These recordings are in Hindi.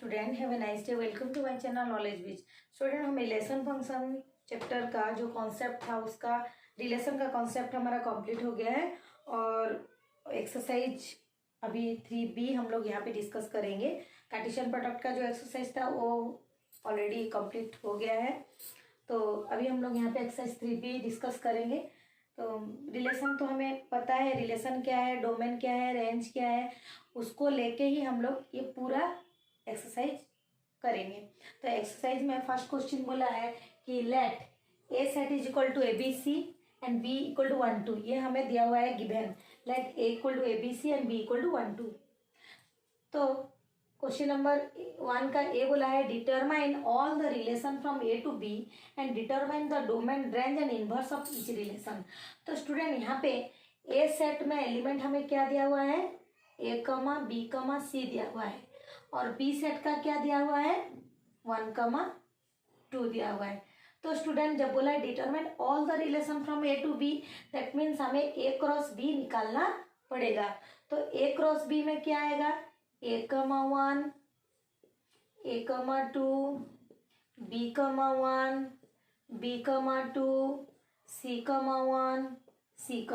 Student, have a nice day. Welcome to my channel knowledge which. Student, हमें रिलेशन फंक्शन चैप्टर का जो कॉन्सेप्ट था, उसका रिलेशन का कॉन्सेप्ट हमारा कंप्लीट हो गया है और एक्सरसाइज अभी 3B हम लोग यहाँ पे डिस्कस करेंगे। कार्टेशियन प्रोडक्ट का जो एक्सरसाइज था वो ऑलरेडी कंप्लीट हो गया है, तो अभी हम लोग यहाँ पे एक्सरसाइज 3B डिस्कस करेंगे। तो रिलेशन तो हमें पता है, रिलेशन क्या है, डोमेन क्या है, रेंज क्या है, उसको लेके ही हम लोग ये पूरा एक्सरसाइज करेंगे। तो एक्सरसाइज में फर्स्ट क्वेश्चन बोला है कि let A set is equal to ABC and B equal to 1 2। ये हमें दिया हुआ है given, let A equal to ABC and B equal to 1 2। तो क्वेश्चन नंबर 1 का ए बोला है determine all the relation from A to B and determine the domain, range and inverse of each relation. तो स्टूडेंट, यहाँ पे ए सेट में एलिमेंट हमें क्या दिया हुआ है, A, B, C दिया हुआ है, और बी सेट का क्या दिया हुआ है, 1, 2 दिया हुआ है। तो स्टूडेंट, जब बोला है determine all the relation from A to B, that means हमें A क्रॉस B निकालना पड़ेगा। तो A क्रॉस B में क्या आएगा, A, 1, A, 2, B, 1, B, 2, C, 1, C,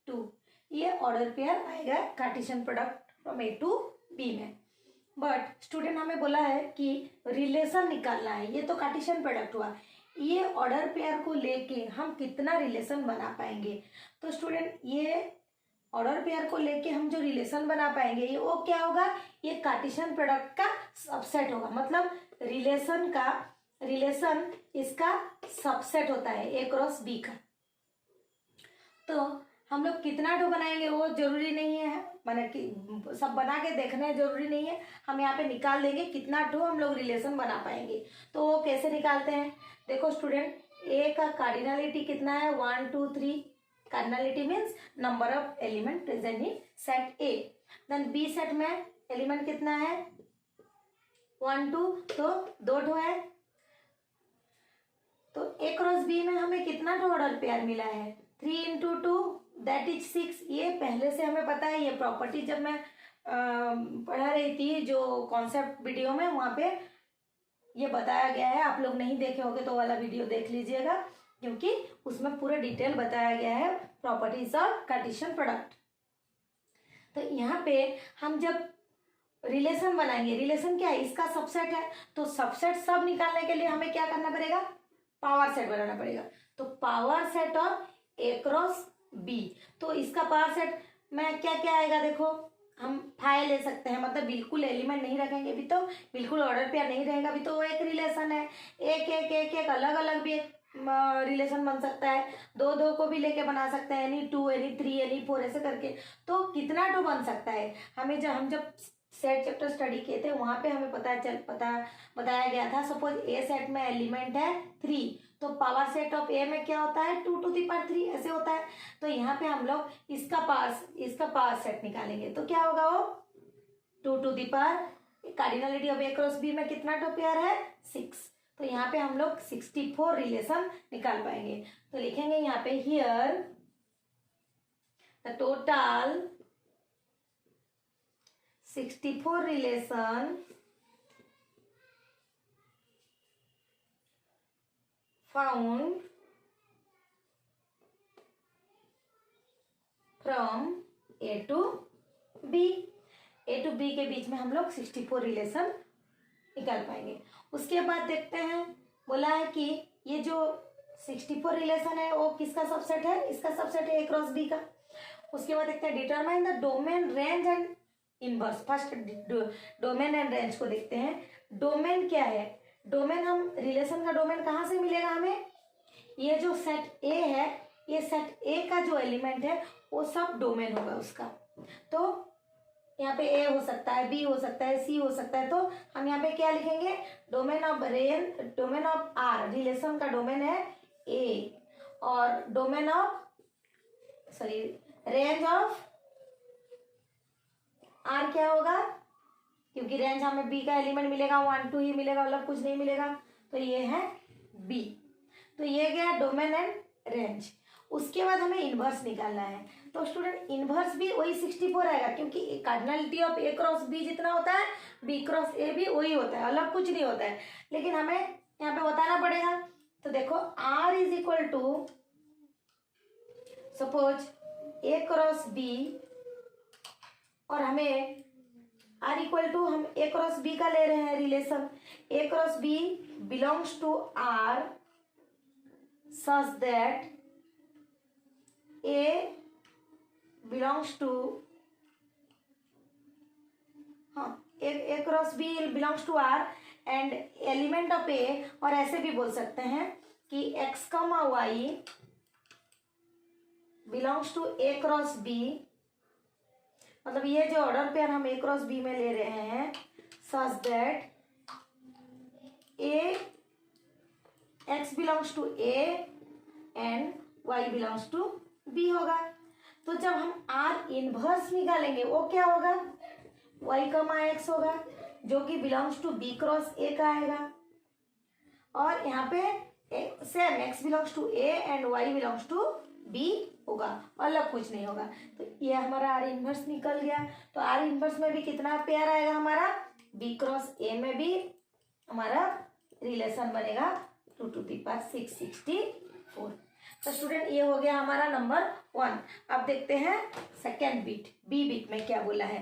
2। ये ऑर्डर पेयर आएगा Cartesian product from A to B में। बट स्टूडेंट, हमें बोला है कि रिलेशन निकालना है, ये तो कार्टेशियन प्रोडक्ट हुआ, ये ऑर्डर पेयर को लेके हम कितना रिलेशन बना पाएंगे। तो स्टूडेंट, ये ऑर्डर पेयर को लेके हम जो रिलेशन बना पाएंगे, ये वो क्या होगा, ये कार्टेशियन प्रोडक्ट का सबसेट होगा। मतलब रिलेशन इसका सबसेट होता है A क्रॉस B का। तो हम लोग कितना ठो बनाएंगे वो जरूरी नहीं है, माने कि सब बना के देखना जरूरी नहीं है, हम यहाँ पे निकाल देंगे कितना ठो हम लोग रिलेशन बना पाएंगे। तो वो कैसे निकालते हैं, देखो स्टूडेंट, ए का कार्डिनलिटी कितना है, 1 2 3। Cardinality means number of element present in set A. Then B set में एलिमेंट कितना है, 1 2, तो 2 ठो है। तो ए क्रॉस बी में हमें कितना ठो ऑर्डर पेयर मिला है, 3 × 2 दैट इज 6। ये पहले से हमें पता है, ये प्रॉपर्टी जब मैं पढ़ा रही थी जो कॉन्सेप्ट वीडियो में, वहाँ पे ये बताया गया है। आप लोग नहीं देखे होंगे तो वाला वीडियो देख लीजिएगा, क्योंकि उसमें पूरा डिटेल बताया गया है प्रॉपर्टीज ऑफ कार्टेशियन प्रोडक्ट। तो यहाँ पे हम जब रिलेशन बनाएंगे, रिलेशन क्या है, इसका सबसेट है, तो सबसेट सब निकालने के लिए हमें क्या करना पड़ेगा, पावर सेट बनाना पड़ेगा। तो power set of A cross B, तो इसका पावर सेट में क्या क्या आएगा, देखो हम 5 ले सकते हैं, मतलब बिल्कुल एलिमेंट नहीं रखेंगे भी तो, बिल्कुल ऑर्डर पेयर नहीं रहेगा भी तो वो एक रिलेशन है। एक अलग अलग भी एक रिलेशन बन सकता है, 2 2 को भी लेके बना सकते हैं, any 2 any 3 any 4 ऐसे करके। तो कितना टू बन सकता है, हमें जब सेट चैप्टर स्टडी किए थे वहां पे हमें बताया गया था। सपोज ए सेट में एलिमेंट है 3, तो पावर सेट ऑफ ए में क्या होता है, 2 टू द पावर 3 ऐसे होता है। तो यहाँ पे हम लोग इसका पावर सेट निकालेंगे, तो क्या होगा वो 2 to the power, cardinality of A cross B में कितना टो पेयर है, 6। तो यहाँ पे हम लोग 64 रिलेशन निकाल पाएंगे। तो लिखेंगे यहाँ पे here the total 64 relation found from A to B। A to B के बीच में हम लोग 64 रिलेशन निकाल पाएंगे। उसके बाद देखते हैं, बोला है कि ये जो 64 रिलेशन है वो किसका सबसेट है, इसका सबसेट है A क्रॉस B का। उसके बाद देखते हैं determine the domain, range and inverse. First domain and range को देखते हैं। डोमेन क्या है, डोमेन हम रिलेशन का डोमेन कहाँ से मिलेगा हमें, ये जो सेट ए है, ये सेट ए का जो एलिमेंट है वो सब डोमेन होगा उसका। तो यहाँ पे ए हो सकता है, बी हो सकता है, सी हो सकता है। तो हम यहाँ पे क्या लिखेंगे, डोमेन ऑफ आर, रिलेशन का डोमेन है ए, और रेंज ऑफ आर क्या होगा, क्योंकि रेंज हमें बी का एलिमेंट मिलेगा, 1 2 ही मिलेगा, मतलब कुछ नहीं मिलेगा, तो ये है बी। तो ये गया डोमेन एंड रेंज। उसके बाद हमें इनवर्स निकालना है। तो स्टूडेंट इनवर्स भी वही 64 आएगा, क्योंकि cardinality of A cross B जितना होता है बी क्रॉस ए भी वही होता है, अलग कुछ नहीं होता है। लेकिन हमें यहाँ पे बताना पड़ेगा। तो देखो R is equal to suppose A cross B, और हमें R इक्वल टू हम ए क्रॉस बी का ले रहे हैं relation, A cross B belongs to R such that A belongs to A cross B belongs to R and element of A, और ऐसे भी बोल सकते हैं कि X, Y belongs to A cross B, मतलब ये जो ऑर्डर पेयर हम A क्रॉस B में ले रहे हैं such that A X belongs to A and Y belongs to B होगा। तो जब हम R इनवर्स निकालेंगे वो क्या होगा, Y कमा X होगा, जो कि belongs to B cross A का आएगा। और यहाँ पे same X belongs to A and Y belongs to B होगा, अलग कुछ नहीं होगा। तो ये हमारा R इनवर्स निकल गया। तो R इनवर्स में भी कितना पेयर आएगा हमारा, B क्रॉस A में भी हमारा रिलेशन बनेगा 2 to the power 664। तो स्टूडेंट ये हो गया हमारा नंबर 1। अब देखते हैं सेकेंड बिट, बी बिट में क्या बोला है।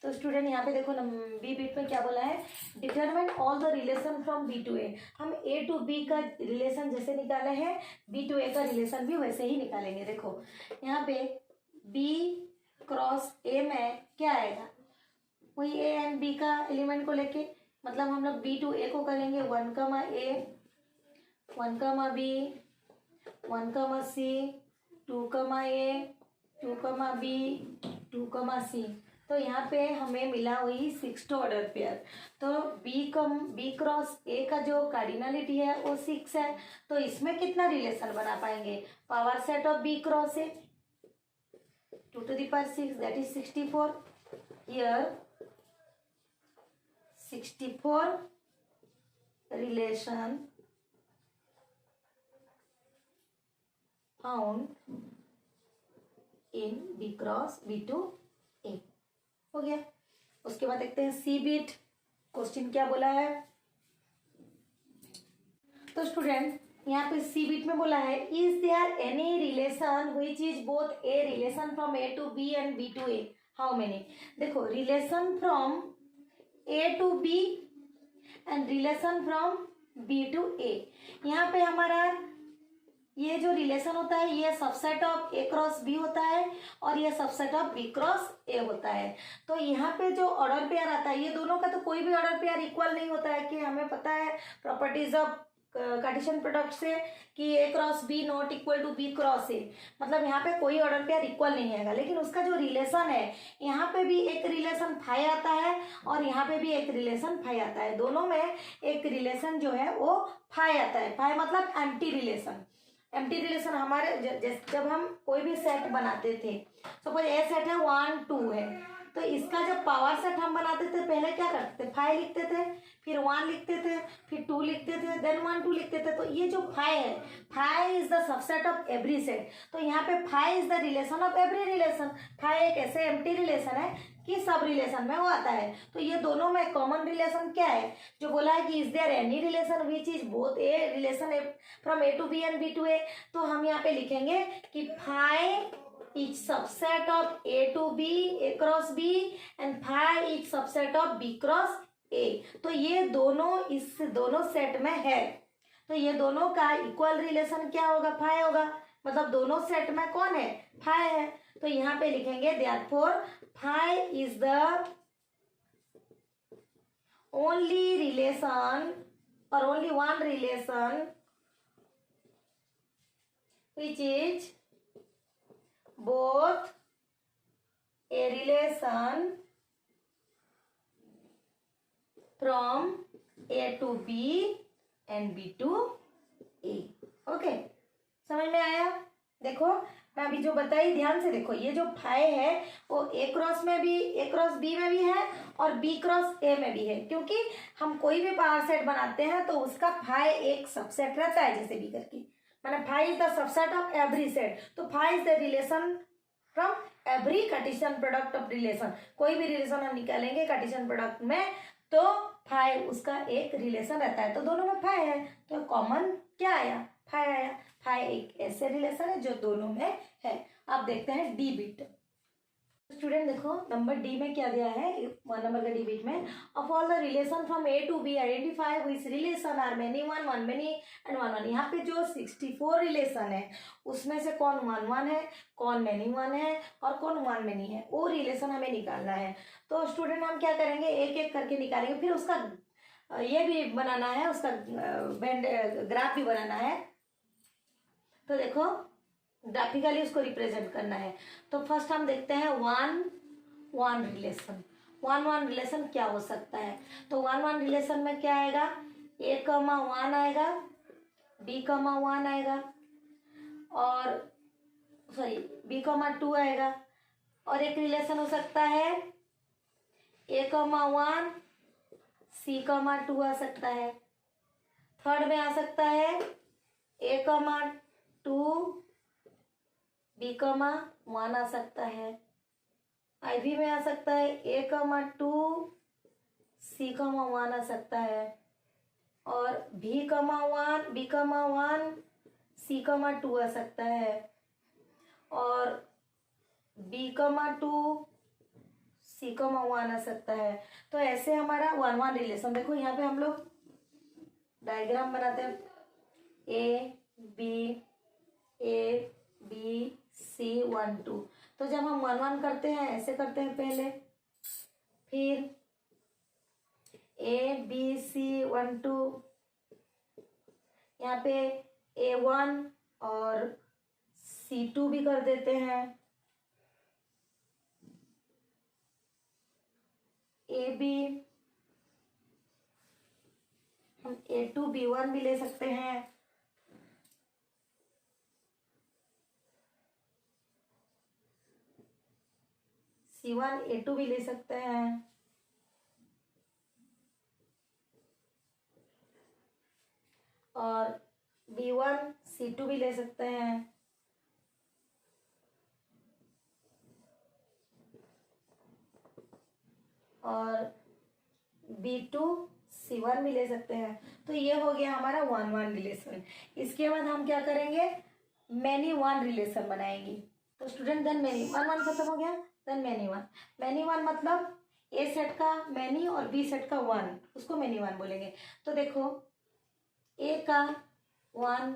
तो स्टूडेंट यहाँ पे देखो बी बिट में क्या बोला है, determine all the relation from B to A. हम ए टू बी का रिलेशन जैसे निकाले हैं बी टू ए का रिलेशन भी वैसे ही निकालेंगे। देखो यहाँ पे बी क्रॉस ए में क्या आएगा, वही ए एंड बी का एलिमेंट को लेके, मतलब हम लोग बी टू ए को करेंगे 1, A 1, B 1, C 2, A 2, B 2, C। तो यहाँ पे हमें मिला वही 6th ऑर्डर पेयर। तो बी क्रॉस ए का जो कार्डिनलिटी है वो 6 है। तो इसमें कितना रिलेशन बना पाएंगे, power set of B cross A 2 to the power 6 that is 64। Here 64 relation found in B cross B to A हो गया। उसके बाद देखते हैं सी बिट, क्वेश्चन क्या बोला है। तो स्टूडेंट यहाँ पे सी बिट में बोला है is there any relation which is both a relation from A to B and B to A, how many. देखो relation from A to B and relation from B to A, यहाँ पे हमारा ये जो रिलेशन होता है ये subset of A cross B होता है और ये subset of B cross A होता है। तो यहाँ पे जो ऑर्डर पेयर आता है ये दोनों का तो कोई भी ऑर्डर पेयर इक्वल नहीं होता है, कि हमें पता है प्रॉपर्टीज ऑफ कार्टेशियन प्रोडक्ट से कि A cross B not equal to B cross A, मतलब यहाँ पे कोई ऑर्डर पेयर इक्वल नहीं आएगा। लेकिन उसका जो रिलेशन है यहाँ पे भी एक रिलेशन फाई आता है और यहाँ पे भी एक रिलेशन फाई आता है, दोनों में एक रिलेशन जो है वो फाई आता है। फाई मतलब एम्प्टी रिलेशन। एम्प्टी रिलेशन हमारे जब हम कोई भी सेट बनाते थे, सपोज ए सेट है 1 2 है, तो इसका जब पावर सेट हम बनाते थे पहले क्या करते थे, 5 लिखते थे, फिर 1 लिखते थे, फिर 2 लिखते थे, देन 1 2 लिखते थे। तो ये जो 5 है, 5 is the subset of every set. तो यहाँ पे 5 is the relation of every relation. 5 एक ऐसे एम्प्टी रिलेशन है कि सब रिलेशन में वो आता है। तो ये दोनों में कॉमन रिलेशन क्या है, जो बोला है कि is there any relation which is both a relation from A to B and B to A. तो हम यहाँ पे लिखेंगे कि 5 each subset of A to B, A cross B and phi each subset of B cross A। तो ये दोनों इस दोनों सेट में है, तो ये दोनों का इक्वल रिलेशन क्या होगा, फाई होगा, मतलब दोनों सेट में कौन है, फाई है। तो यहाँ पे लिखेंगे therefore phi is the only relation or only one relation which is both a relation from A to B and B to A। Okay, समझ में आया। देखो मैं अभी जो बताई ध्यान से देखो, ये जो फाई है वो ए क्रॉस में भी, ए क्रॉस बी में भी है और बी क्रॉस ए में भी है, क्योंकि हम कोई भी पावर सेट बनाते हैं तो उसका फाई एक सबसेट रहता है जैसे भी करके। माने phi is the subset of every set, तो phi is the relation from every Cartesian product of relation. कोई भी रिलेशन हम निकालेंगे कार्टेशियन प्रोडक्ट में तो phi उसका एक रिलेशन रहता है, तो दोनों में phi है तो कॉमन क्या आया, phi आया। phi एक ऐसे रिलेशन है जो दोनों में है। अब देखते हैं डी बिट। स्टूडेंट देखो नंबर डी में क्या दिया है, 1 नंबर का डी बिट में, of all the relation from A to B identify which relation are many one, one many and one one. यहाँ पे जो 64 रिलेशन है उसमें से कौन वन वन है, कौन मेनी वन है और कौन वन मेनी है, वो रिलेशन हमें निकालना है। तो स्टूडेंट हम क्या करेंगे, एक एक करके निकालेंगे, फिर उसका ये भी बनाना है, उसका ग्राफ भी बनाना है। तो देखो ग्राफिकली उसको रिप्रेजेंट करना है। तो फर्स्ट हम देखते हैं one one relation. One one relation क्या हो सकता है, तो वन वन रिलेशन में क्या आएगा, ए कमा वन आएगा, बी कमा वन आएगा, और सॉरी बी कमा टू आएगा, और एक रिलेशन हो सकता है A comma one C comma two आ सकता है। थर्ड में आ सकता है A comma two B comma one आ सकता है। आईवी में आ सकता है A comma two C comma one आ सकता है, और भी comma one B comma one C comma two आ सकता है, और B comma two C comma one आ सकता है। तो ऐसे हमारा वन वन रिलेशन, देखो यहाँ पे हम लोग डायग्राम बनाते हैं, ए बी सी 1 2। तो जब हम वन वन करते हैं ऐसे करते हैं पहले, फिर ए बी सी 1 2, यहाँ पे A1 और C2 भी कर देते हैं, AB हम A2 B1 भी ले सकते हैं, C1 A2 भी ले सकते हैं, और B1 C2 भी ले सकते हैं, और B2 C1 भी ले सकते हैं। तो ये हो गया हमारा वन वन रिलेशन। इसके बाद हम क्या करेंगे, मैनी वन रिलेशन बनाएंगे। तो student then many one one खत्म हो गया, then many one. Many one मतलब ए सेट का मैनी और बी सेट का वन, उसको मैनी वन बोलेंगे। तो देखो ए का वन,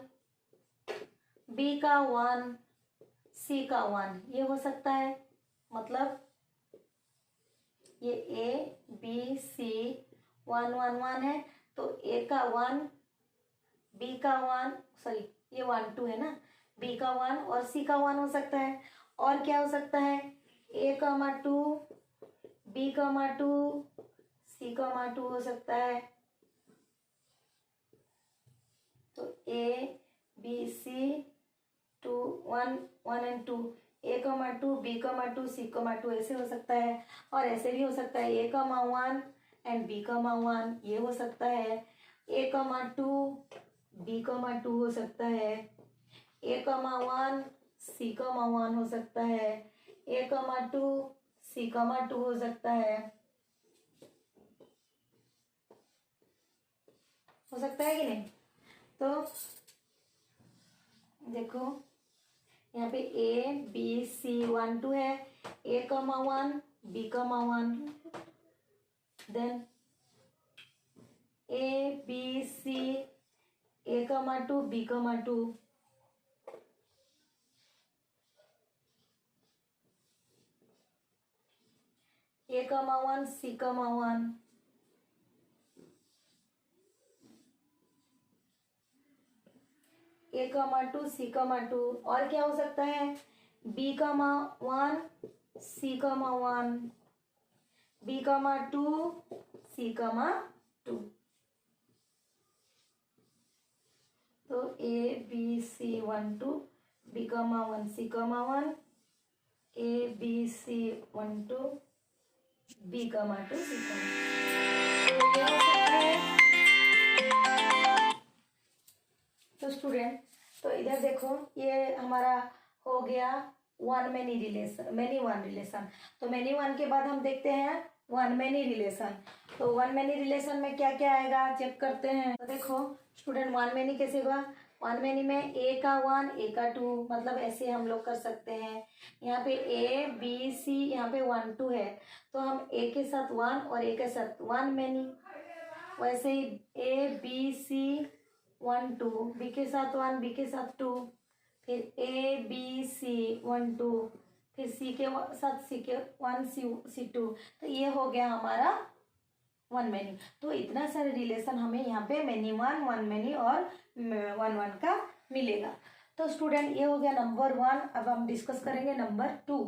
बी का वन, सी का वन, ये हो सकता है, मतलब ये A B C one one one है, तो ए का वन, बी का वन, सॉरी ये 1 2 है ना, बी का वन और सी का वन हो सकता है। और क्या हो सकता है, A comma two, B comma two, C comma two हो सकता है। तो A B C to one one and two, A comma two, B comma two, C comma two, ऐसे हो सकता है। और ऐसे भी हो सकता है A comma one and B comma one, ये हो सकता है। A comma two B comma two हो सकता है, A comma one C comma one हो सकता है, A comma two C comma two हो सकता है। हो सकता है कि नहीं, तो देखो यहाँ पे ए बी सी 1 2 है, A comma one B comma one, then A B C A comma two B comma two, A comma one C comma one, A comma two C comma to. और क्या हो सकता है, B comma one C comma one, B comma two C comma two. तो A B C 1 2, B comma one C comma one, A B C 1 2, B comma two C comma. तो क्या हो सकता है, तो स्टूडेंट तो देखो ये हमारा हो गया one many relation, many one relation. तो मैनी वन के बाद हम देखते हैं वन मैनी रिलेशन। तो वन मैनी रिलेशन में क्या क्या आएगा चेक करते हैं। तो देखो स्टूडेंट वन मैनी कैसे हुआ, वन मैनी में ए का वन ए का टू, मतलब ऐसे हम लोग कर सकते हैं। यहाँ पे ए बी सी, यहाँ पे 1 2 है तो हम ए के साथ 1 और ए के साथ वन मैनी। वैसे ही ए बी सी 1 2, बी के साथ 1 बी के साथ 2, फिर ए बी सी 1 2, फिर सी के साथ सी के 1 सी 2। तो ये हो गया हमारा वन मैनी। तो इतना सारे रिलेशन हमें यहाँ पे मैनी वन मैनी और वन वन का मिलेगा। तो स्टूडेंट ये हो गया नंबर 1। अब हम डिस्कस करेंगे नंबर 2।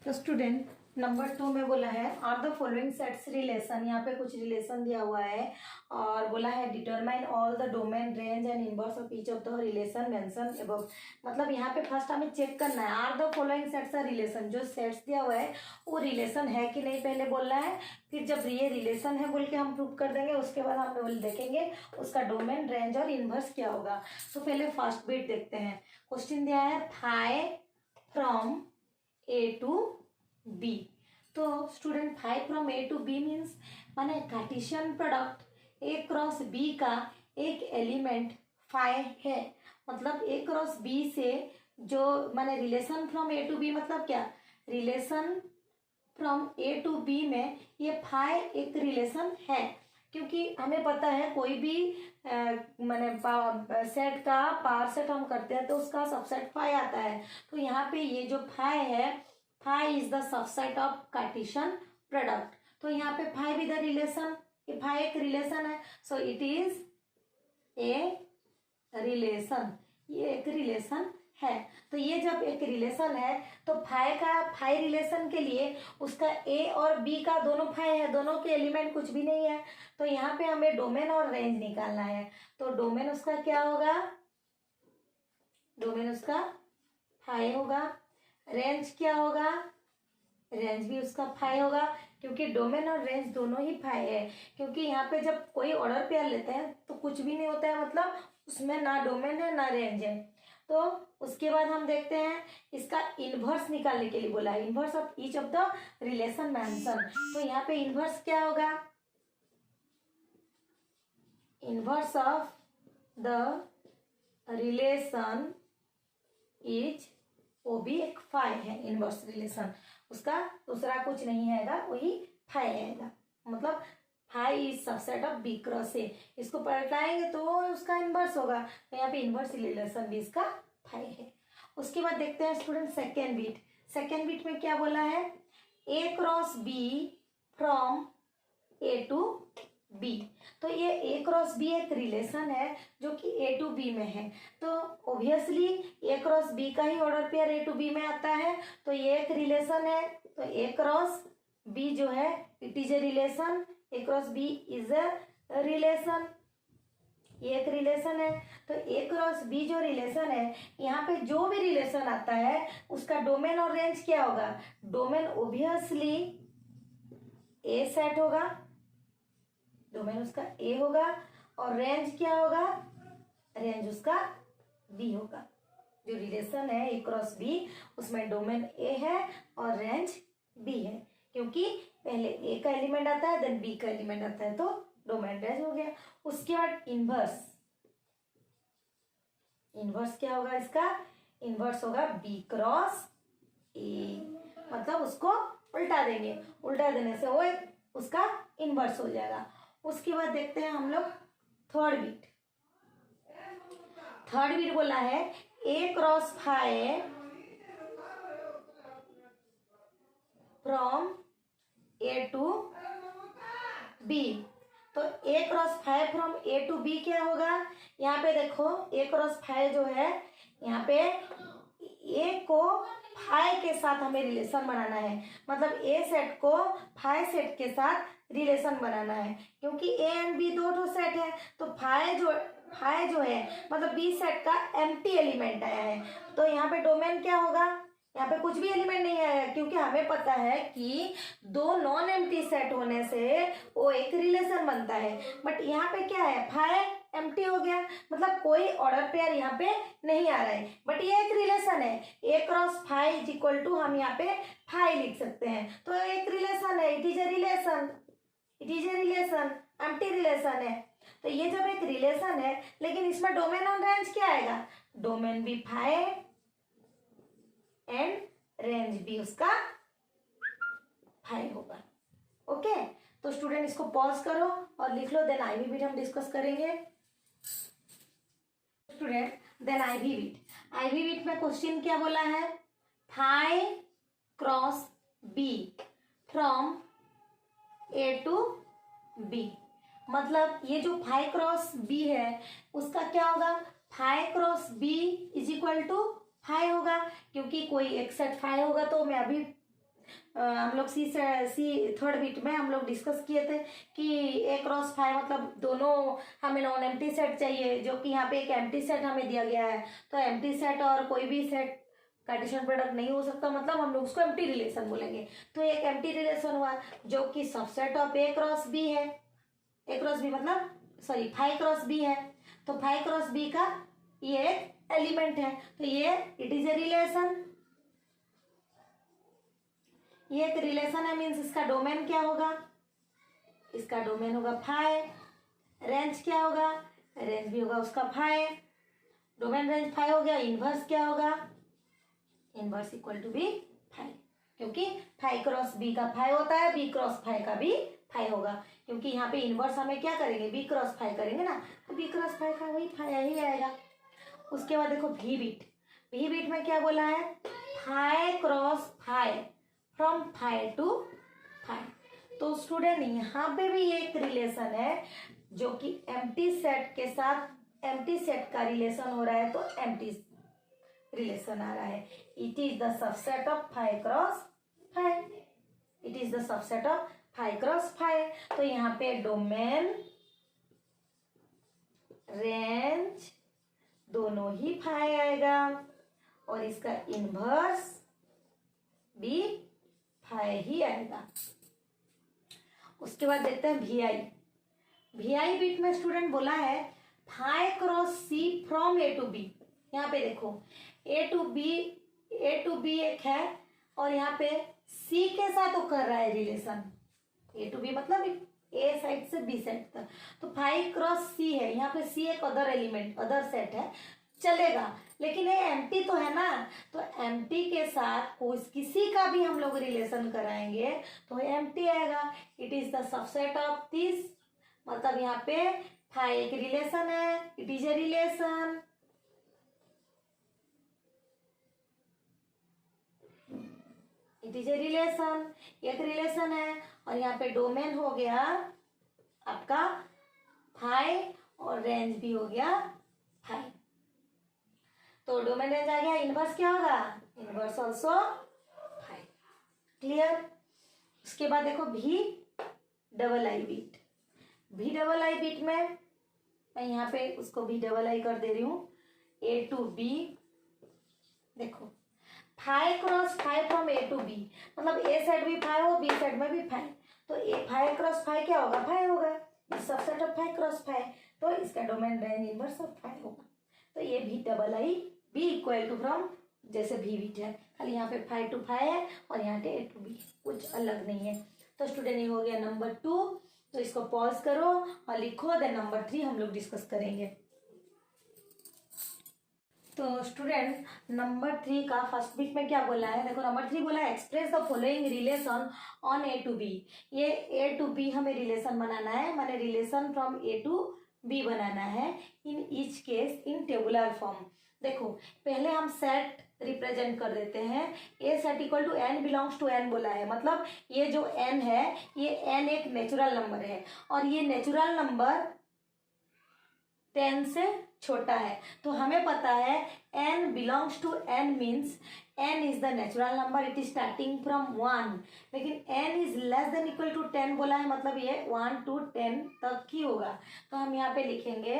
तो स्टूडेंट नंबर 2 में बोला है are the following sets relation. यहाँ पे कुछ रिलेशन दिया हुआ है और बोला है determine all the domain range and inverse of each of the relation mention above. मतलब यहाँ पे फर्स्ट हमें चेक करना है are the following sets are relation. जो सेट्स दिया हुआ है वो रिलेशन है कि नहीं पहले बोलना है, फिर जब ये रिलेशन है बोल के हम प्रूव कर देंगे, उसके बाद हम देखेंगे उसका डोमेन रेंज और इनवर्स क्या होगा। तो पहले फर्स्ट बिट देखते हैं। क्वेश्चन दिया है phi from A to B. तो student phi from A to B means माने Cartesian product A cross B का एक एलिमेंट फाई है। मतलब ए क्रॉस बी से जो माने relation from A to B, मतलब क्या relation from A to B में ये फाई एक रिलेशन है। क्योंकि हमें पता है कोई भी माने सेट का पावर सेट हम करते हैं तो उसका सबसेट फाई आता है। तो यहाँ पे ये जो फाई है, phi is the subset of Cartesian product. तो यहाँ पे फाई भी द रिलेशन, ये फाई एक रिलेशन है, so it is a relation, ये एक रिलेशन है। तो ये जब एक रिलेशन है तो फाई रिलेशन के लिए उसका ए और बी का दोनों फाई है, दोनों के एलिमेंट कुछ भी नहीं है। तो यहाँ पे हमें डोमेन और रेंज निकालना है। तो डोमेन उसका क्या होगा, डोमेन उसका फाई होगा। रेंज क्या होगा, रेंज भी उसका फाई होगा, क्योंकि डोमेन और रेंज दोनों ही फाई है। क्योंकि यहाँ पे जब कोई ऑर्डर पेयर लेते हैं तो कुछ भी नहीं होता है, मतलब उसमें ना डोमेन है ना रेंज है। तो उसके बाद हम देखते हैं इसका इनवर्स निकालने के लिए बोला है, inverse of each of the relation mention. तो यहाँ पे इनवर्स क्या होगा, inverse of the relation is, वो भी एक फाई है इनवर्स रिलेशन, उसका दूसरा कुछ नहीं आएगा, वही फाई आएगा। मतलब phi is subset of B cross A, इसको पलटाएंगे तो उसका इनवर्स होगा। तो यहाँ पे इनवर्स रिलेशन भी इसका फाई है। उसके बाद देखते हैं student second bit. Second bit में क्या बोला है, A cross B from A to B. तो ये ए क्रॉस बी एक रिलेशन है जो कि ए टू बी में है। तो ऑब्वियसली ए क्रॉस बी का ही order pair A to B में आता है, तो ये एक रिलेशन है। तो ए क्रॉस बी जो है it is a relation, A cross B is a relation, ये एक रिलेशन है। तो ए क्रॉस बी जो रिलेशन है, यहाँ पे जो भी रिलेशन आता है उसका डोमेन और रेंज क्या होगा, डोमेन ऑब्वियसली ए सेट होगा, डोमेन उसका ए होगा, और रेंज क्या होगा, रेंज उसका बी होगा। जो रिलेशन है ए क्रॉस बी उसमें डोमेन ए है और रेंज बी है, क्योंकि पहले ए का एलिमेंट आता है देन बी का एलिमेंट आता है, तो डोमेन रेंज हो गया। उसके बाद इनवर्स, इनवर्स क्या होगा इसका, इनवर्स होगा बी क्रॉस ए, मतलब उसको उल्टा देंगे, उल्टा देने से वो उसका इनवर्स हो जाएगा। उसके बाद देखते हैं हम लोग थर्ड बिट। थर्ड बिट बोला है A cross phi from A to B. तो A cross phi from A to B क्या होगा, यहाँ पे देखो ए क्रॉस फाई जो है, यहाँ पे ए को फाई के साथ हमें रिलेशन बनाना है, मतलब ए सेट को फाई सेट के साथ रिलेशन बनाना है, क्योंकि ए एंड बी दो सेट है। तो फाई जो है मतलब बी सेट का एम्प्टी एलिमेंट आया है, तो यहाँ पे डोमेन क्या होगा, यहाँ पे कुछ भी एलिमेंट नहीं आया, क्योंकि हमें पता है कि दो नॉन एम्प्टी सेट होने से वो एक रिलेशन बनता है। बट यहाँ पे क्या है, फाई एम्प्टी हो गया, मतलब कोई ऑर्डर पेयर यहाँ पे नहीं आ रहा है, बट ये एक रिलेशन है, A cross five is equal to हम यहाँ पे फाइव लिख सकते हैं, तो एक रिलेशन है, it is a relation, it is a relation, empty relation है। तो ये जब एक रिलेशन है, लेकिन इसमें डोमेन और रेंज क्या आएगा, डोमेन भी फाइव एंड रेंज भी उसका फाइव होगा। ओके, तो स्टूडेंट इसको पॉज करो और लिख लो, देन आईवी बिट हम डिस्कस करेंगे। स्टूडेंट देन आईवी बिट में क्वेश्चन क्या बोला है, five cross B from A to B, मतलब ये जो फाइव क्रॉस बी है उसका क्या होगा, five cross B is equal to five होगा, क्योंकि कोई एक सेट फाइव होगा। तो मैं अभी हम लोग सी थर्ड बिट में हम लोग डिस्कस किए थे कि ए क्रॉस फाइव मतलब दोनों हमें नॉन एम्प्टी सेट चाहिए, जो कि यहाँ पे एक एम्प्टी सेट हमें दिया गया है। तो एम्प्टी सेट और कोई भी सेट कार्टेशियन प्रोडक्ट नहीं हो सकता, मतलब हम लोग उसको एम्प्टी रिलेशन बोलेंगे। तो एक एम्प्टी रिलेशन हुआ जो कि subset of A cross B है, ए क्रॉस बी मतलब सॉरी फाइव क्रॉस बी है, तो फाइव क्रॉस बी का ये एक एलिमेंट है, तो ये इट इज ए रिलेशन, ये एक रिलेशन है, मीन्स इसका डोमेन क्या होगा, इसका डोमेन होगा फाइव, रेंज क्या होगा, रेंज भी होगा उसका फाइव, डोमेन रेंज फाइव हो गया, इनवर्स क्या होगा, inverse equal to B five, क्योंकि फाइव क्रॉस बी का फाइव होता है, बी क्रॉस फाइव का भी फाइव होगा, क्योंकि यहाँ पे इनवर्स हमें क्या करेंगे, बी क्रॉस फाइव करेंगे ना, तो बी क्रॉस फाइव का वही फाइव ही आएगा। उसके बाद देखो भी बिट में क्या बोला है, five cross five from five to five. तो स्टूडेंट यहाँ पे भी एक रिलेशन है जो कि एम्प्टी सेट के साथ एम्प्टी सेट का रिलेशन हो रहा है, तो एम्प्टी रिलेशन आ रहा है, it is the subset of five cross five, it is the subset of five cross five. तो यहाँ पे डोमेन रेंज दोनों ही फाइव आएगा और इसका इनवर्स भी फाइव ही आएगा। उसके बाद देखते हैं वी बिट में स्टूडेंट बोला है five cross C from A to B. यहाँ पे देखो ए टू बी एक है और यहाँ पे सी के साथ वो कर रहा है रिलेशन, ए टू बी मतलब ए साइड से बी साइड तक, तो फाइव क्रॉस सी है, यहाँ पे सी एक अदर एलिमेंट अदर सेट है, चलेगा, लेकिन ये एम्प्टी तो है ना, तो एम्प्टी के साथ कोई किसी का भी हम लोग रिलेशन कराएंगे तो एम्प्टी आएगा, it is the subset of this, मतलब यहाँ पे फाइव एक रिलेशन है, it is a relation, it is a relation, एक रिलेशन है, और यहाँ पे डोमेन हो गया आपका फाइव और रेंज भी हो गया फाइव। तो डोमेन रेंज आ गया, इनवर्स क्या होगा, इनवर्स ऑल्सो फाइव। क्लियर। उसके बाद देखो भी डबल आई बिट में मैं यहाँ पे उसको भी डबल आई कर दे रही हूँ, ए टू बी, देखो five cross five from A to B, मतलब ए साइड भी फाइव हो बी साइड में भी फाइव, तो ए फाइव क्रॉस फाइव क्या होगा, फाइव होगा, subset of five cross five, तो इसका domain range inverse of five होगा। तो ये भी double I B equal to from जैसे भी बिट है, खाली यहाँ पे फाइव टू फाइव है और यहाँ पे ए टू बी, कुछ अलग नहीं है। तो स्टूडेंट ये हो गया नंबर 2, तो इसको पॉज करो और लिखो, देन नंबर 3 हम लोग डिस्कस करेंगे। तो स्टूडेंट नंबर 3 का फर्स्ट बिट में क्या बोला है, देखो नंबर 3 बोला है express the following relation on A to B. ये ए टू बी हमें रिलेशन बनाना है, माने relation from A to B बनाना है, in each case in tabular form. देखो पहले हम सेट रिप्रेजेंट कर देते हैं, A set equal to N belongs to N बोला है, मतलब ये जो एन है ये एन एक नेचुरल नंबर है और ये नेचुरल नंबर 10 से छोटा है, तो हमें पता है n belongs to n means n is the natural number, it is starting from 1, लेकिन n is less than equal to 10 बोला है, मतलब ये 1 to 10 तक ही होगा। तो हम यहाँ पे लिखेंगे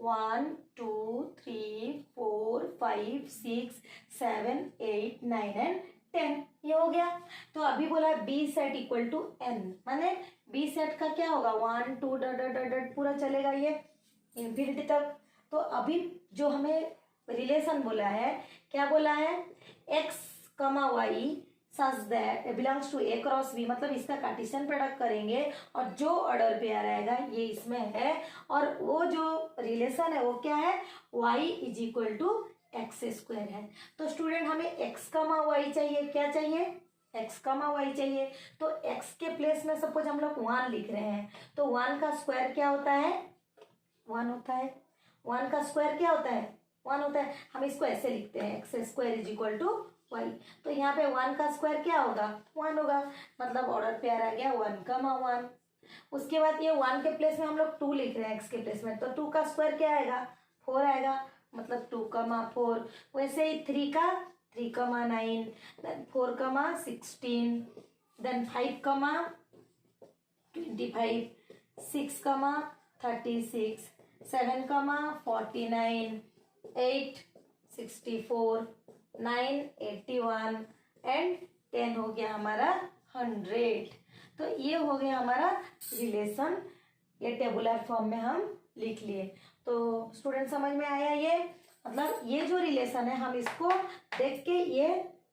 1 2 3 4 5 6 7 8 9 एंड 10, ये हो गया। तो अभी बोला B set equal to n, माने बी सेट का क्या होगा 1 2 डॉट डॉट डॉट पूरा चलेगा ये, इन्फिनिटी तक। तो अभी जो हमें रिलेशन बोला है, क्या बोला है, x comma y such that belongs to A cross B, मतलब इसका कार्टेशियन प्रोडक्ट करेंगे और जो ऑर्डर पेयर आएगा ये इसमें है, और वो जो रिलेशन है वो क्या है, y is equal to x square है। तो स्टूडेंट हमें x कमा वाई चाहिए, क्या चाहिए, x कमा वाई चाहिए। तो x के प्लेस में सपोज हम लोग 1 लिख रहे हैं, तो 1 का स्क्वायर क्या होता है, 1 होता है। 1 का स्क्वायर क्या होता है, 1 होता है। हम इसको ऐसे लिखते हैं, x square is equal to y. तो यहाँ पे 1 का स्क्वायर क्या होगा, 1 होगा, मतलब ऑर्डर पेयर आ गया 1 कमा 1। उसके बाद ये 1 के प्लेस में हम लोग 2 लिख रहे हैं x के प्लेस में, तो 2 का स्क्वायर क्या आएगा, 4 आएगा, मतलब 2 कमा 4। वैसे ही 3 का 3 कमा 9, देन 4 कमा 16, देन 5 कमा 25, 6 कमा 36, 7 कमा 49, 8 64, 9 81 एंड 10 हो गया हमारा 100। तो ये हो गया हमारा रिलेशन, ये टेबुलर फॉर्म में हम लिख लिए। तो स्टूडेंट समझ में आया, ये मतलब ये जो रिलेशन है हम इसको देख के ये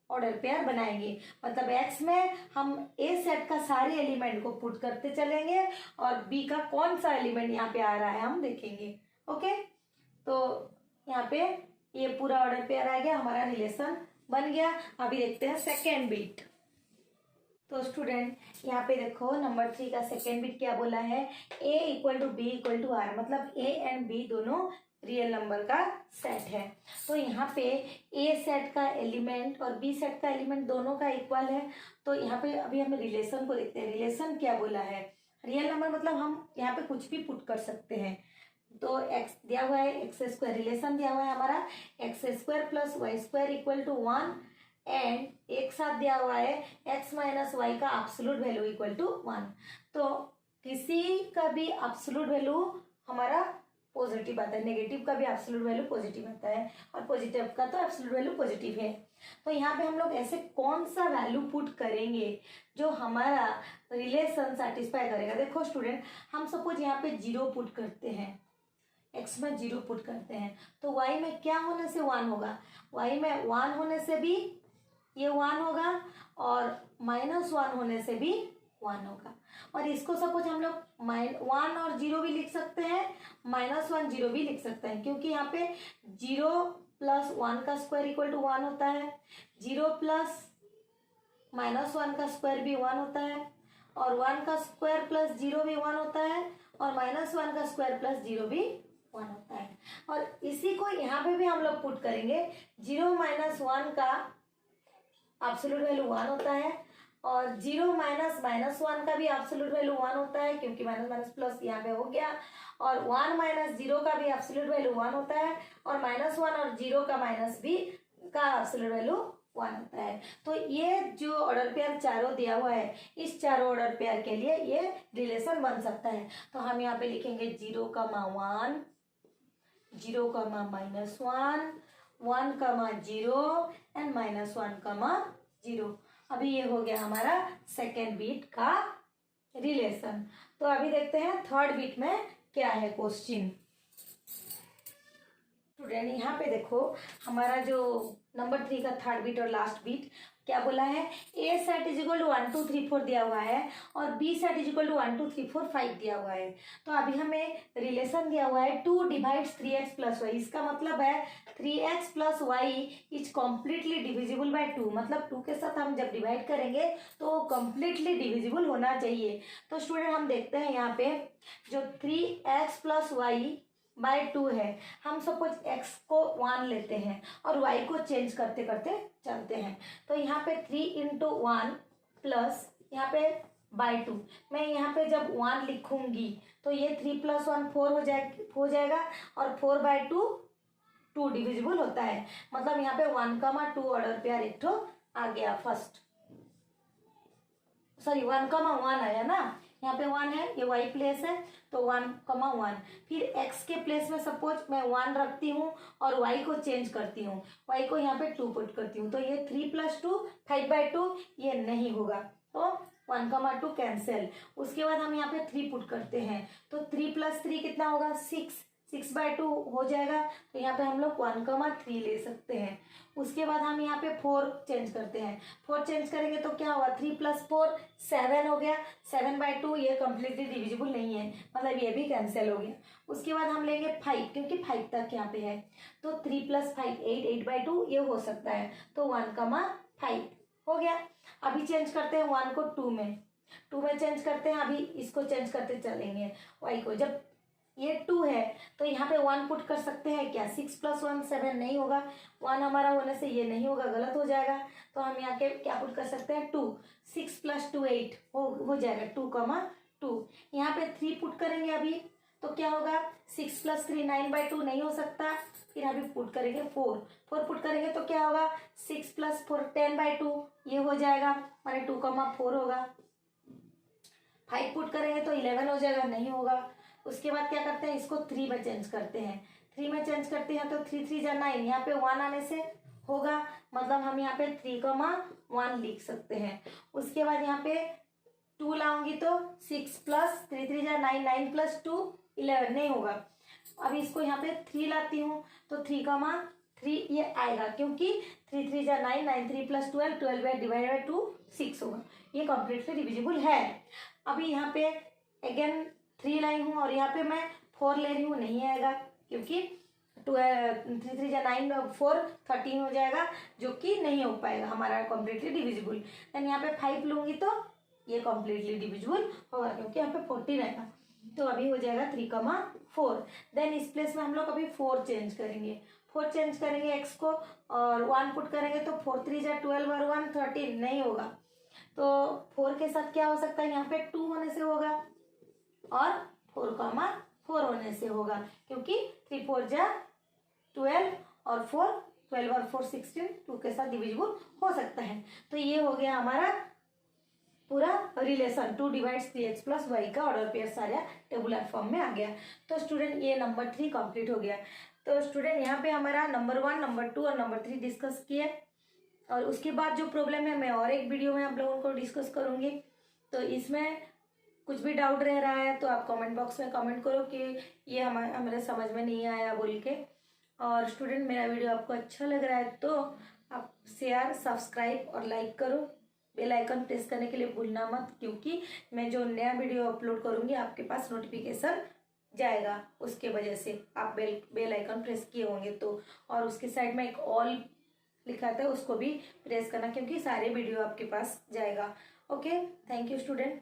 ऑर्डर पेयर बनाएंगे। मतलब एक्स में हम ए सेट का सारे एलिमेंट को पुट करते चलेंगे और बी का कौन सा एलिमेंट यहाँ पे आ रहा है हम देखेंगे। ओके, तो यहाँ पे ये पूरा ऑर्डर पेयर आ गया, हमारा रिलेशन बन गया। अभी देखते हैं सेकेंड बिट। तो स्टूडेंट यहाँ पे देखो नंबर 3 का सेकेंड बिट क्या बोला है, a equal to b equal to R, मतलब a एंड b दोनों रियल नंबर का सेट है। तो यहाँ पे a सेट का एलिमेंट और b सेट का एलिमेंट दोनों का इक्वल है। तो यहाँ पे अभी हम रिलेशन को देखते हैं। रिलेशन क्या बोला है, रियल नंबर मतलब हम यहाँ पे कुछ भी पुट कर सकते हैं। तो x दिया हुआ है, एक्स स्क्वायर रिलेशन दिया हुआ है हमारा, x square plus y square equal to 1 and एक साथ दिया हुआ है x माइनस वाई का एब्सोल्यूट वैल्यू इक्वल टू 1। तो किसी का भी एब्सोल्यूट वैल्यू हमारा पॉजिटिव आता है, नेगेटिव का भी एब्सोल्यूट वैल्यू पॉजिटिव आता है, और पॉजिटिव का तो एब्सोल्यूट वैल्यू पॉजिटिव है। तो यहाँ पे हम लोग ऐसे कौन सा वैल्यू पुट करेंगे जो हमारा रिलेशन सेटिस्फाई करेगा। देखो स्टूडेंट, हम सपोज यहाँ पे 0 पुट करते हैं, x में 0 पुट करते हैं, तो y में क्या होने से 1 होगा, y में 1 होने से भी ये 1 होगा और -1 होने से भी 1 होगा। और इसको सपोज हम लोग 1 और 0 भी लिख सकते हैं, -1 0 भी लिख सकते हैं, क्योंकि यहाँ पे 0 प्लस 1 का स्क्वायर इक्वल टू 1 होता है, 0 प्लस -1 का स्क्वायर भी 1 होता है, और 1 का स्क्वायर प्लस 0 भी 1 होता है, और -1 का स्क्वायर प्लस 0 भी 1 होता है। और इसी को यहाँ पे भी हम लोग पुट करेंगे, 0 माइनस 1 का एब्सोल्यूट वैल्यू 1 होता है, और 0 माइनस -1 का भी एब्सोल्यूट वैल्यू 1 होता है, क्योंकि माइनस माइनस प्लस यहाँ पे हो गया, और 1 माइनस 0 का भी एब्सोल्यूट वैल्यू 1 होता है, और -1 और 0 का माइनस भी का एब्सोल्यूट वैल्यू 1 होता है। तो ये जो ऑर्डर पेयर चारों दिया हुआ है, इस चारों ऑर्डर पेयर के लिए ये रिलेशन बन सकता है। तो हम यहाँ पे लिखेंगे 0, 1 0, -1 1, 0 एंड -1, 0। अभी ये हो गया हमारा सेकेंड बीट का रिलेशन। तो अभी देखते हैं थर्ड बीट में क्या है क्वेश्चन। स्टूडेंट यहाँ पे देखो हमारा जो नंबर 3 का थर्ड बीट और लास्ट बीट क्या बोला है, A set is equal to 1 2 3 4 दिया हुआ है, और B set is equal to 1 2 3 4 5 दिया हुआ है। तो अभी हमें रिलेशन दिया हुआ है 2 डिवाइड्स 3x प्लस वाई। इसका मतलब है 3x plus y is completely divisible by 2, मतलब 2 के साथ हम जब डिवाइड करेंगे तो कम्प्लीटली डिविजिबल होना चाहिए। तो स्टूडेंट हम देखते हैं यहाँ पे जो 3x प्लस वाई बाय 2 है, हम सपोज x को 1 लेते हैं और y को चेंज करते करते चलते हैं। तो यहाँ पे 3 इंटू 1 प्लस यहाँ पे बाय 2, मैं यहाँ पे जब 1 लिखूंगी तो ये 3 प्लस 1 4 हो जाएगा, और 4 बाय 2 2 डिविजिबल होता है, मतलब यहाँ पे 1, 2 ऑर्डर पेयर एक ठो आ गया फर्स्ट, सॉरी 1, 1 आया ना, यहाँ पे 1 है, ये y प्लेस है तो 1, 1। फिर x के प्लेस में सपोज मैं 1 रखती हूँ और y को चेंज करती हूँ, y को यहाँ पे 2 पुट करती हूँ, तो ये 3 + 2 5 बाय 2 ये नहीं होगा, तो 1, 2 कैंसिल। उसके बाद हम यहाँ पे 3 पुट करते हैं, तो 3 + 3 कितना होगा 6, 6/2 हो जाएगा, तो यहाँ पे हम लोग 1,3 ले सकते हैं। उसके बाद हम यहाँ पे 4 चेंज करते हैं। 4 चेंज करेंगे तो क्या हुआ, 3 + 4 7 हो गया। 7/2 ये कम्प्लीटली डिविजिबल नहीं है, मतलब ये भी कैंसिल हो गया। उसके बाद हम लेंगे 5, क्योंकि 5 तक यहाँ पे है, तो 3 + 5 8, 8/2 ये हो सकता है, तो 1,5 हो गया। अभी चेंज करते हैं 1 को 2 में, 2 में चेंज करते हैं। अभी इसको चेंज करते चलेंगे y को। जब ये 2 है तो यहाँ पे 1 पुट कर सकते हैं क्या, 6 + 1 7 नहीं होगा, 1 हमारा होने से ये नहीं होगा, गलत हो जाएगा। तो हम यहाँ के क्या पुट कर सकते हैं, 2, 6 + 2 8 हो जाएगा, 2,2। यहाँ पे 3 पुट करेंगे अभी, तो क्या होगा, 6 + 3 9/2 नहीं हो सकता। फिर अभी पुट करेंगे 4 पुट करेंगे तो क्या होगा, 6 + 4 10/2 ये हो जाएगा, माने 2,4 होगा। 5 पुट करेंगे तो 11 हो जाएगा, नहीं होगा। उसके बाद क्या करते हैं, इसको 3 में चेंज करते हैं। 3 में चेंज करते हैं तो 3 3 जा 9, यहाँ पे 1 आने से होगा, मतलब हम यहाँ पे 3,1 लिख सकते हैं। उसके बाद यहाँ पे 2 लाऊंगी तो 6 + 3 3 जा 9, 9 + 2 11 नहीं होगा। अभी इसको यहाँ पे 3 लाती हूँ तो 3,3 ये आएगा, क्योंकि 3 3 जा 9, 9 3 + 12, 12/2 6 होगा। ये कम्प्लीटली डिविजिबल है। अभी यहाँ पे अगेन 3 लाई हूँ और यहाँ पे मैं 4 ले रही हूँ, नहीं आएगा, क्योंकि 3 3 जा 9 4 13 हो जाएगा, जो कि नहीं हो पाएगा हमारा कम्प्लीटली डिविजिबल। देन यहाँ पे 5 लूंगी तो ये कम्प्लीटली डिविजिबल होगा, क्योंकि यहाँ पे 14 रहेगा, तो अभी हो जाएगा 3,4। देन इस प्लेस में हम लोग अभी 4 चेंज करेंगे। 4 चेंज करेंगे x को, और 1 पुट करेंगे तो 4 3 जा 12 और 1 13 नहीं होगा, तो 4 के साथ क्या हो सकता है, यहाँ पे 2 होने से होगा और 4,4 होने से होगा, क्योंकि 3 4 जा 12 और 4 12 और 4 16, 2 के साथ डिविजिबल हो सकता है। तो ये हो गया हमारा पूरा रिलेशन 2 / 3x + y का ऑर्डर पेयर सारा टेबुलर फॉर्म में आ गया। तो स्टूडेंट ये नंबर 3 कंप्लीट हो गया। तो स्टूडेंट यहाँ पे हमारा नंबर 1, नंबर 2 और नंबर 3 डिस्कस किए, और उसके बाद जो प्रॉब्लम है मैं और एक वीडियो में आप लोगों को डिस्कस करूँगी। तो इसमें कुछ भी डाउट रह रहा है तो आप कमेंट बॉक्स में कमेंट करो कि ये हमारे समझ में नहीं आया बोल के। और स्टूडेंट मेरा वीडियो आपको अच्छा लग रहा है तो आप शेयर, सब्सक्राइब और लाइक करो। बेल आइकन प्रेस करने के लिए भूलना मत, क्योंकि मैं जो नया वीडियो अपलोड करूँगी आपके पास नोटिफिकेशन जाएगा, उसके वजह से आप बेल आइकन प्रेस किए होंगे तो। और उसके साइड में एक ऑल लिखा था, उसको भी प्रेस करना, क्योंकि सारे वीडियो आपके पास जाएगा। Okay, thank you student.